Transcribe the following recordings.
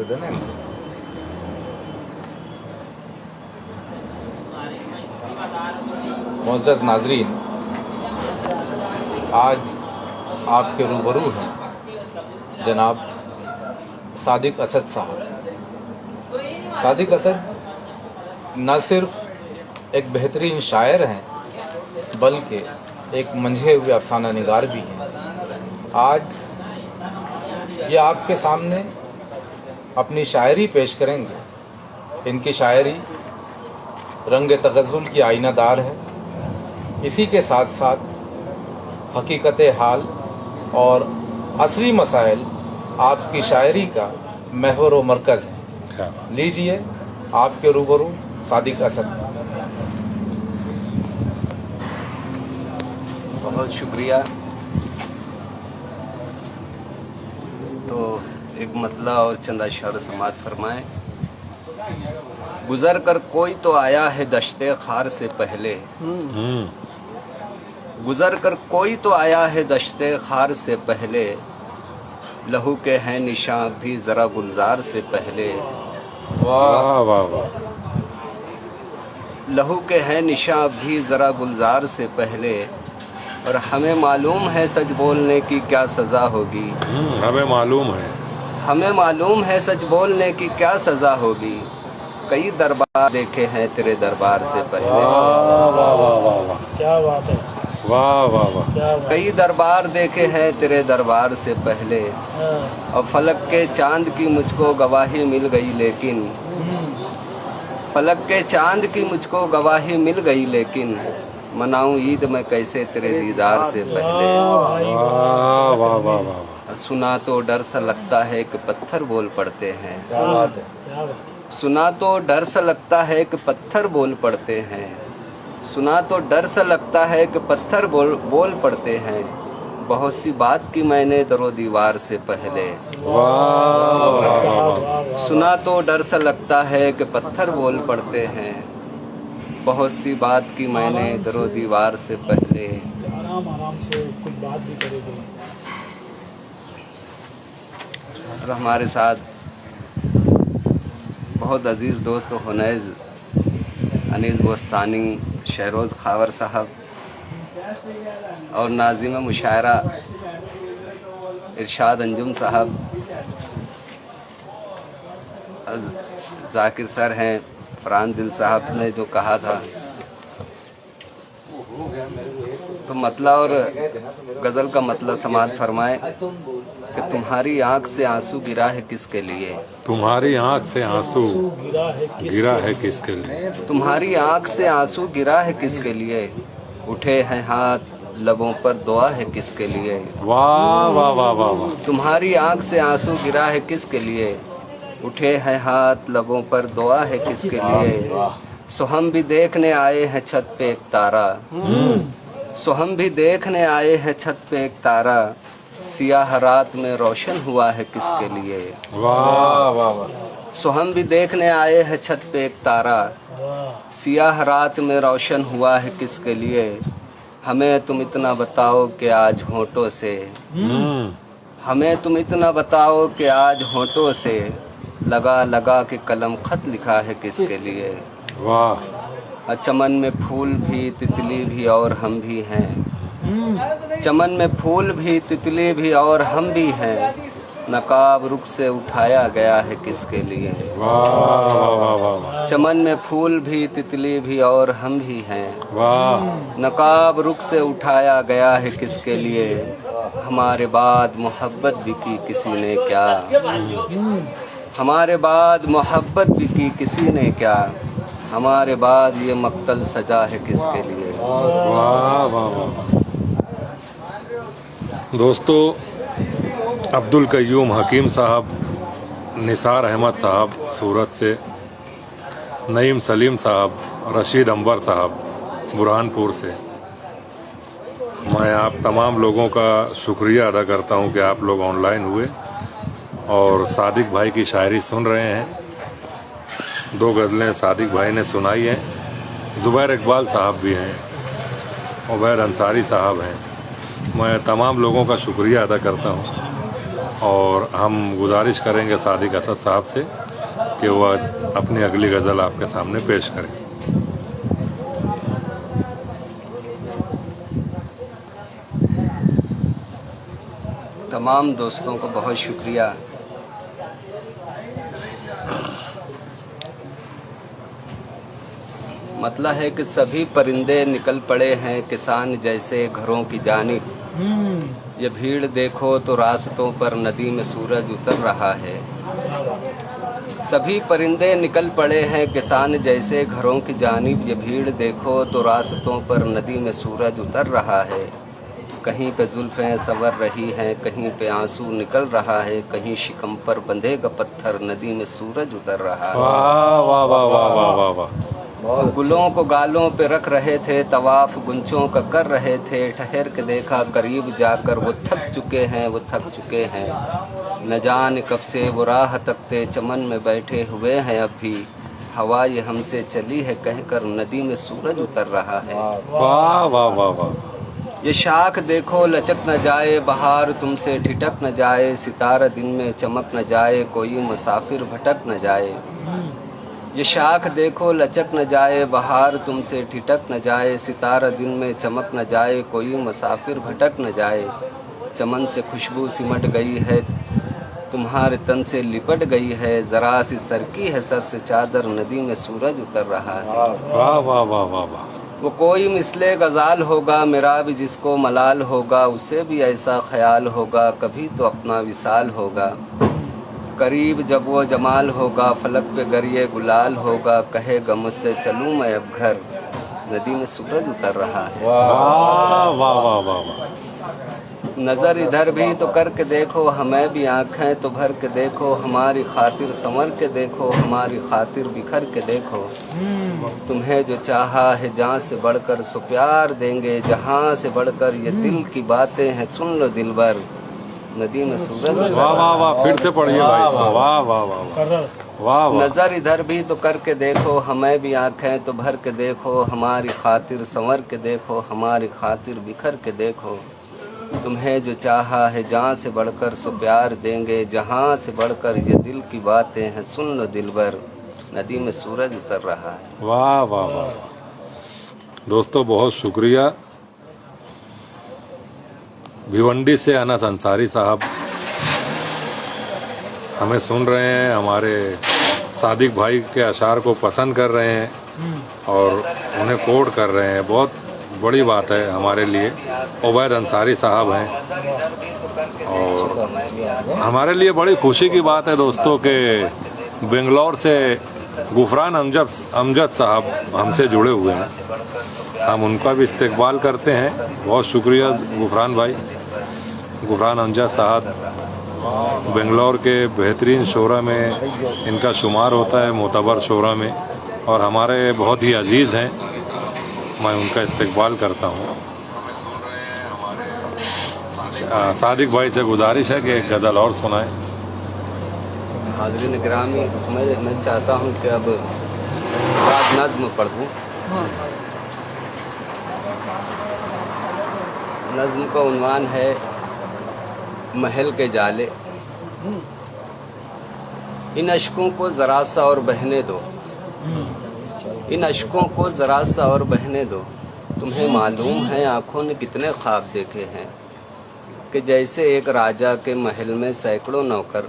देना। मुअज़्ज़ज़ नाज़रीन, आज आपके रूबरू हैं जनाब सादिक असद साहब। सादिक असद न सिर्फ एक बेहतरीन शायर हैं बल्कि एक मंझे हुए अफसाना निगार भी हैं। आज ये आपके सामने अपनी शायरी पेश करेंगे। इनकी शायरी रंग तगज़्ज़ुल की आईनादार है। इसी के साथ साथ हकीकत हाल और असली मसाइल आपकी शायरी का महवर व मरकज़ है। लीजिए आपके रूबरू सादिक असद। बहुत शुक्रिया। तो एक मतला और चंद अशआर समात फरमाएं। गुजर कर कोई तो आया है दश्ते खार से पहले, गुजर कर कोई तो आया है दश्ते खार से पहले, लहू के हैं निशान भी जरा गुलजार से पहले। वाह वाह वाह। लहू के हैं निशान भी जरा गुलजार से पहले, और हमें मालूम है सच बोलने की क्या सजा होगी। हमें मालूम है, हमें मालूम है सच बोलने की क्या सजा होगी। कई दरबार देखे हैं तेरे दरबार से पहले। वाह वाह वाह वाह वाह, क्या बात है, वाह वाह वाह। क्या बात कई दरबार देखे हैं तेरे दरबार से पहले, है। और फलक के चांद की मुझको गवाही मिल गई लेकिन, फलक के चांद की मुझको गवाही मिल गई लेकिन, मनाऊं ईद मैं कैसे तेरे दीदार से पहले। वाह वाह वाह वाह। सुना तो डर सा लगता है कि पत्थर बोल पड़ते हैं। क्या बात है। क्या बात है। सुना तो डर सा लगता है कि पत्थर बोल पड़ते हैं। सुना तो डर सा लगता है कि पत्थर बोल पड़ते हैं। बहुत सी बात की मैंने दरो दीवार से पहले। वाह वाह वाह। सुना तो डर सा लगता है कि पत्थर बोल पड़ते हैं। बहुत सी बात की मैंने दरो दीवार से पहले। आराम आराम से कुछ बात भी करेंगे। और हमारे साथ बहुत अजीज़ दोस्त हुनैज़ अनीस गोस्तानी, शहरोज़ खावर साहब और नाज़िम मुशायरा इरशाद अंजुम साहब, जाकिर सर हैं। फरहान दिल साहब ने जो कहा था, तो मतला और गज़ल का मतलब समात फरमाए कि तुम्हारी आंख से आंसू गिरा है किसके लिए। तुम्हारी आंख से आंसू गिरा है किसके लिए। तुम्हारी आंख से आंसू गिरा है किसके लिए, उठे हैं हाथ लबों पर दुआ है किसके लिए। वाह वाह वाह वाह वाह। तुम्हारी आंख से आंसू गिरा है किसके लिए, उठे हैं हाथ लबों पर दुआ है किसके लिए। सो हम भी देखने आए हैं छत पे एक तारा, सो हम भी देखने आए हैं छत पे एक तारा, सियाह रात में रोशन हुआ है किसके लिए। वाह वाह वाह। सो हम भी देखने आए हैं छत पे एक तारा, सियाह रात में रोशन हुआ है किसके लिए। हमें तुम इतना बताओ कि आज होठों से, हमें तुम इतना बताओ कि आज होठों से लगा लगा के कलम खत लिखा है किसके लिए। वाह। चमन में फूल भी तितली भी और हम भी हैं, चमन में फूल भी तितली भी और हम भी हैं, नकाब रुख से उठाया गया है किसके लिए। वाह वाह वाह। चमन में फूल भी तितली भी और हम भी हैं, वाह। नकाब रुख से उठाया गया है किसके लिए। हमारे बाद मोहब्बत भी की किसी ने क्या, हमारे बाद मोहब्बत भी की किसी ने क्या, हमारे बाद ये मक्तल सजा है किसके लिए। वाह वाह वाह। दोस्तों, अब्दुल कय्यूम हकीम साहब, निसार अहमद साहब सूरत से, नईम सलीम साहब, रशीद अंबर साहब बुरहानपुर से, मैं आप तमाम लोगों का शुक्रिया अदा करता हूं कि आप लोग ऑनलाइन हुए और सादिक भाई की शायरी सुन रहे हैं। 2 गज़लें सादिक भाई ने सुनाई हैं। ज़ुबैर इकबाल साहब भी हैं, उबैद अंसारी साहब हैं। मैं तमाम लोगों का शुक्रिया अदा करता हूँ और हम गुजारिश करेंगे सादिक असद साहब से कि वह अपनी अगली गज़ल आपके सामने पेश करें। तमाम दोस्तों को बहुत शुक्रिया। मतलब है कि सभी परिंदे निकल पड़े हैं किसान जैसे घरों की जानिब। ये भीड़ देखो तो रास्तों पर नदी में सूरज उतर रहा है। सभी परिंदे निकल पड़े हैं किसान जैसे घरों की जानिब। ये भीड़ देखो तो रास्तों पर नदी में सूरज उतर रहा है। कहीं पे जुल्फें संवर रही हैं, कहीं पे आंसू निकल रहा है, कहीं शिकम पर बंधेगा पत्थर नदी में सूरज उतर रहा है। वाह वाह वाह वाह वाह वाह वाह। गुलों को गालों पे रख रहे थे, तवाफ गुंचों का कर रहे थे। ठहर के देखा करीब जाकर वो थक चुके हैं, वो थक चुके हैं। न जाने कब से वो राह तकते चमन में बैठे हुए हैं। अब भी हवा ये हमसे चली है कहकर नदी में सूरज उतर रहा है। वाह वाह वाह वाह। ये शाख देखो लचक न जाए, बहार तुमसे ठिठक न जाए। सितारा दिन में चमक न जाए, कोई मुसाफिर भटक न जाए। ये शाख देखो लचक न जाए, बहार तुमसे ठिठक न जाए। सितारा दिन में चमक न जाए, कोई मुसाफिर भटक न जाए। चमन से खुशबू सिमट गई है, तुम्हारे तन से लिपट गई है। जरा सी सरकी है सर से चादर, नदी में सूरज उतर रहा है। वाह वाह वाह वाह वाह। वो कोई मिसले गजाल होगा, मेरा भी जिसको मलाल होगा। उसे भी ऐसा ख्याल होगा, कभी तो अपना विसाल होगा। करीब जब वो जमाल होगा, फलक पे गरिए गुलाल होगा। कहेगा मुझसे चलूं मैं अब घर, नदी में सूरज उतर रहा है। वाह वाह वाह वाह वाह। नजर इधर भी तो करके देखो, हमें भी आंखें तो भर के देखो। हमारी खातिर संवर के देखो, हमारी खातिर बिखर के देखो। तुम्हें जो चाहा है जहाँ से बढ़कर सो प्यार देंगे, जहाँ से बढ़कर ये दिल की बातें हैं सुन लो दिलबर, नदी में सूरज। वाह वाह वाह। फिर से पढ़िए भाई इसको। वाह वाह वाह वाह वाह। नजर इधर भी तो करके देखो, हमें भी आंखें तो भर के देखो। हमारी खातिर संवर के देखो, हमारी खातिर बिखर के देखो। तुम्हें जो चाहा है जहाँ से बढ़कर सो प्यार देंगे, जहाँ से बढ़कर ये दिल की बातें हैं सुन लो दिलबर, नदी में सूरज उतर रहा है। वाह वाह वाह। दोस्तों बहुत शुक्रिया। भिवंडी से अनस अंसारी साहब हमें सुन रहे हैं, हमारे सादिक भाई के अशार को पसंद कर रहे हैं और उन्हें कोट कर रहे हैं। बहुत बड़ी बात है हमारे लिए। उबैद अंसारी साहब हैं और हमारे लिए बड़ी खुशी की बात है दोस्तों के बेंगलोर से गुफरान अमजद साहब हमसे जुड़े हुए हैं। हम उनका भी इस्तकबाल करते हैं। बहुत शुक्रिया गुफरान भाई। गुफरान अमजद साहब बेंगलोर के बेहतरीन शोरा में इनका शुमार होता है, मोतबर शोरा में, और हमारे बहुत ही अजीज़ हैं। मैं उनका इस्तकबाल करता हूँ। सादिक भाई से गुजारिश है कि एक गज़ल और सुनाएं। हाज़रीन गिरामी, मैं चाहता हूँ कि अब बाद नज़्म पढ़ दूँ। नज़्म का उन्वान है महल के जाले। इन अश्कों को ज़रा सा और बहने दो, इन अश्कों को ज़रा सा और बहने दो। तुम्हें मालूम है आँखों ने कितने ख्वाब देखे हैं कि जैसे एक राजा के महल में सैकड़ों नौकर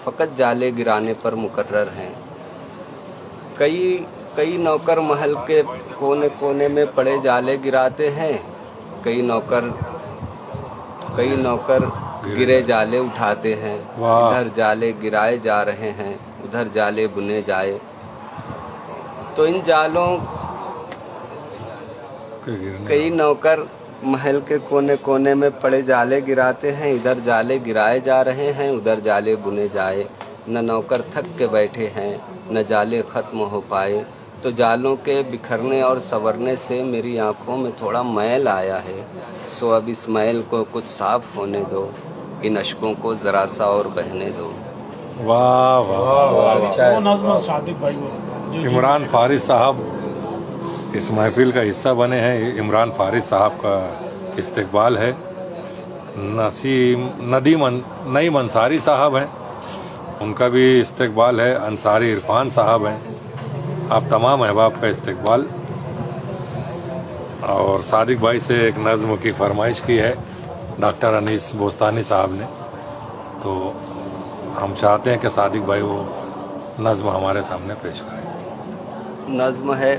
फ़कत जाले गिराने पर मुकर्रर हैं। कई नौकर महल के कोने कोने में पड़े जाले गिराते हैं। कई नौकर गिरे जाले उठाते हैं। इधर जाले गिराए जा रहे हैं, उधर जाले बुने जाए। तो इन जालों कई नौकर महल के कोने कोने में पड़े जाले गिराते हैं। इधर जाले गिराए जा रहे हैं, उधर जाले बुने जाए। न नौकर थक के बैठे हैं, न जाले ख़त्म हो पाए। तो जालों के बिखरने और संवरने से मेरी आंखों में थोड़ा मैल आया है। सो अब इस मैल को कुछ साफ होने दो, इन अश्कों को ज़रा सा और बहने दो। वाह वाह वाह। वो नज़्म सादिक भाई वो इमरान फारिस साहब इस महफिल का हिस्सा बने हैं। इमरान फारिस साहब का इस्तकबाल है। नईम अंसारी साहब हैं, उनका भी इस्तकबाल है। अंसारी इरफान साहब हैं, आप तमाम अहबाब का इस्तकबाल। और सादिक भाई से एक नज़्म की फरमाइश की है डॉक्टर अनीस बोस्तानी साहब ने, तो हम चाहते हैं कि सादिक भाई वो नज़्म हमारे सामने पेश करें। नज़्म है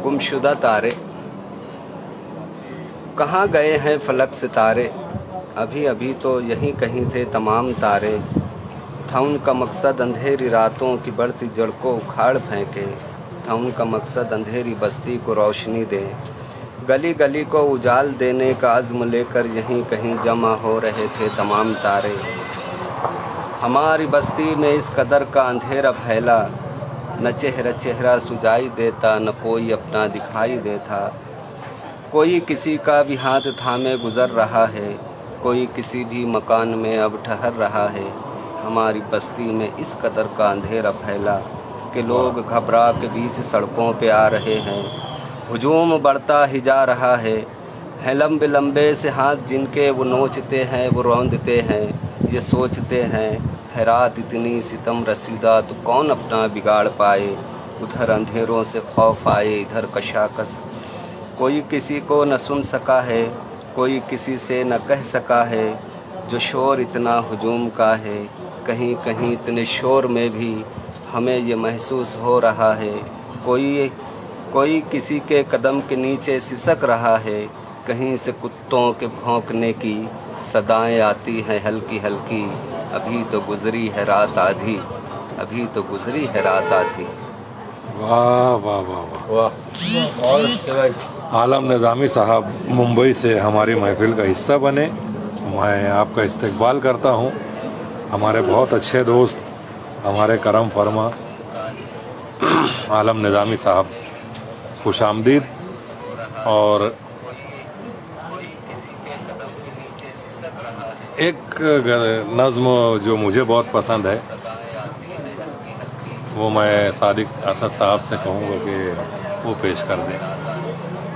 गुमशुदा तारे। कहाँ गए हैं फलक सितारे, अभी अभी तो यहीं कहीं थे तमाम तारे। था उनका मकसद अंधेरी रातों की बढ़ती जड़ को उखाड़ फेंके, था उनका मकसद अंधेरी बस्ती को रोशनी दे। गली गली को उजाल देने का अज़्म लेकर यहीं कहीं जमा हो रहे थे तमाम तारे। हमारी बस्ती में इस कदर का अंधेरा फैला, न चेहरा सुझाई देता, न कोई अपना दिखाई देता। कोई किसी का भी हाथ थामे गुजर रहा है, कोई किसी भी मकान में अब ठहर रहा है। हमारी बस्ती में इस कदर का अंधेरा फैला कि लोग घबरा के बीच सड़कों पे आ रहे हैं। हुजूम बढ़ता ही जा रहा है लंबे लंबे से हाथ जिनके वो नोचते हैं, वो रौंदते हैं। ये सोचते हैं है रात इतनी सितम रसीदा तो कौन अपना बिगाड़ पाए। उधर अंधेरों से खौफ आए, इधर कशाकश। कोई किसी को न सुन सका है, कोई किसी से न कह सका है। जो शोर इतना हुजूम का है, कहीं कहीं इतने शोर में भी हमें ये महसूस हो रहा है। कोई किसी के कदम के नीचे सिसक रहा है। कहीं से कुत्तों के भौंकने की सदाएं आती हैं हल्की हल्की। अभी तो गुजरी है रात आधी, अभी तो गुजरी है रात आधी। वाह वाह वाह वाह। वाह, और उसके बाद आलम निज़ामी साहब मुंबई से हमारी महफिल का हिस्सा बने, मैं आपका इस्तकबाल करता हूँ। हमारे बहुत अच्छे दोस्त, हमारे करम फरमा आलम निज़ामी साहब, खुशामदीद। और एक नज़्म जो मुझे बहुत पसंद है, वो मैं सादिक असद साहब से कहूँगा कि वो पेश कर दें।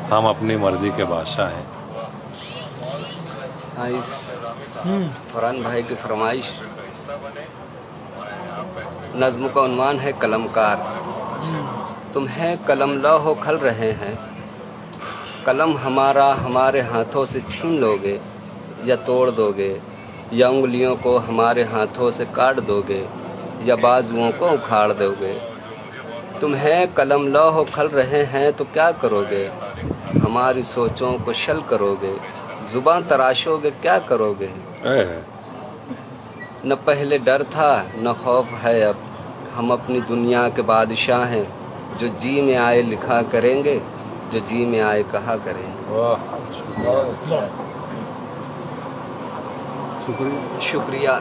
हम अपनी मर्जी के बादशाह हैं। हाँ, इस फरहान भाई की फरमाइश। नज़्म का उन्वान है कलमकार। तुम्हें कलम लौह खल रहे हैं, कलम हमारा हमारे हाथों से छीन लोगे या तोड़ दोगे, या उंगलियों को हमारे हाथों से काट दोगे, या बाजुओं को उखाड़ दोगे। तुम्हें कलम लौह खल रहे हैं तो क्या करोगे, हमारी सोचों को शल करोगे, जुबान तराशोगे क्या करोगे। न पहले डर था न खौफ है अब, हम अपनी दुनिया के बादशाह हैं। जो जी में आए लिखा करेंगे, जो जी में आए कहा करेंगे। वाह, शुक्रिया।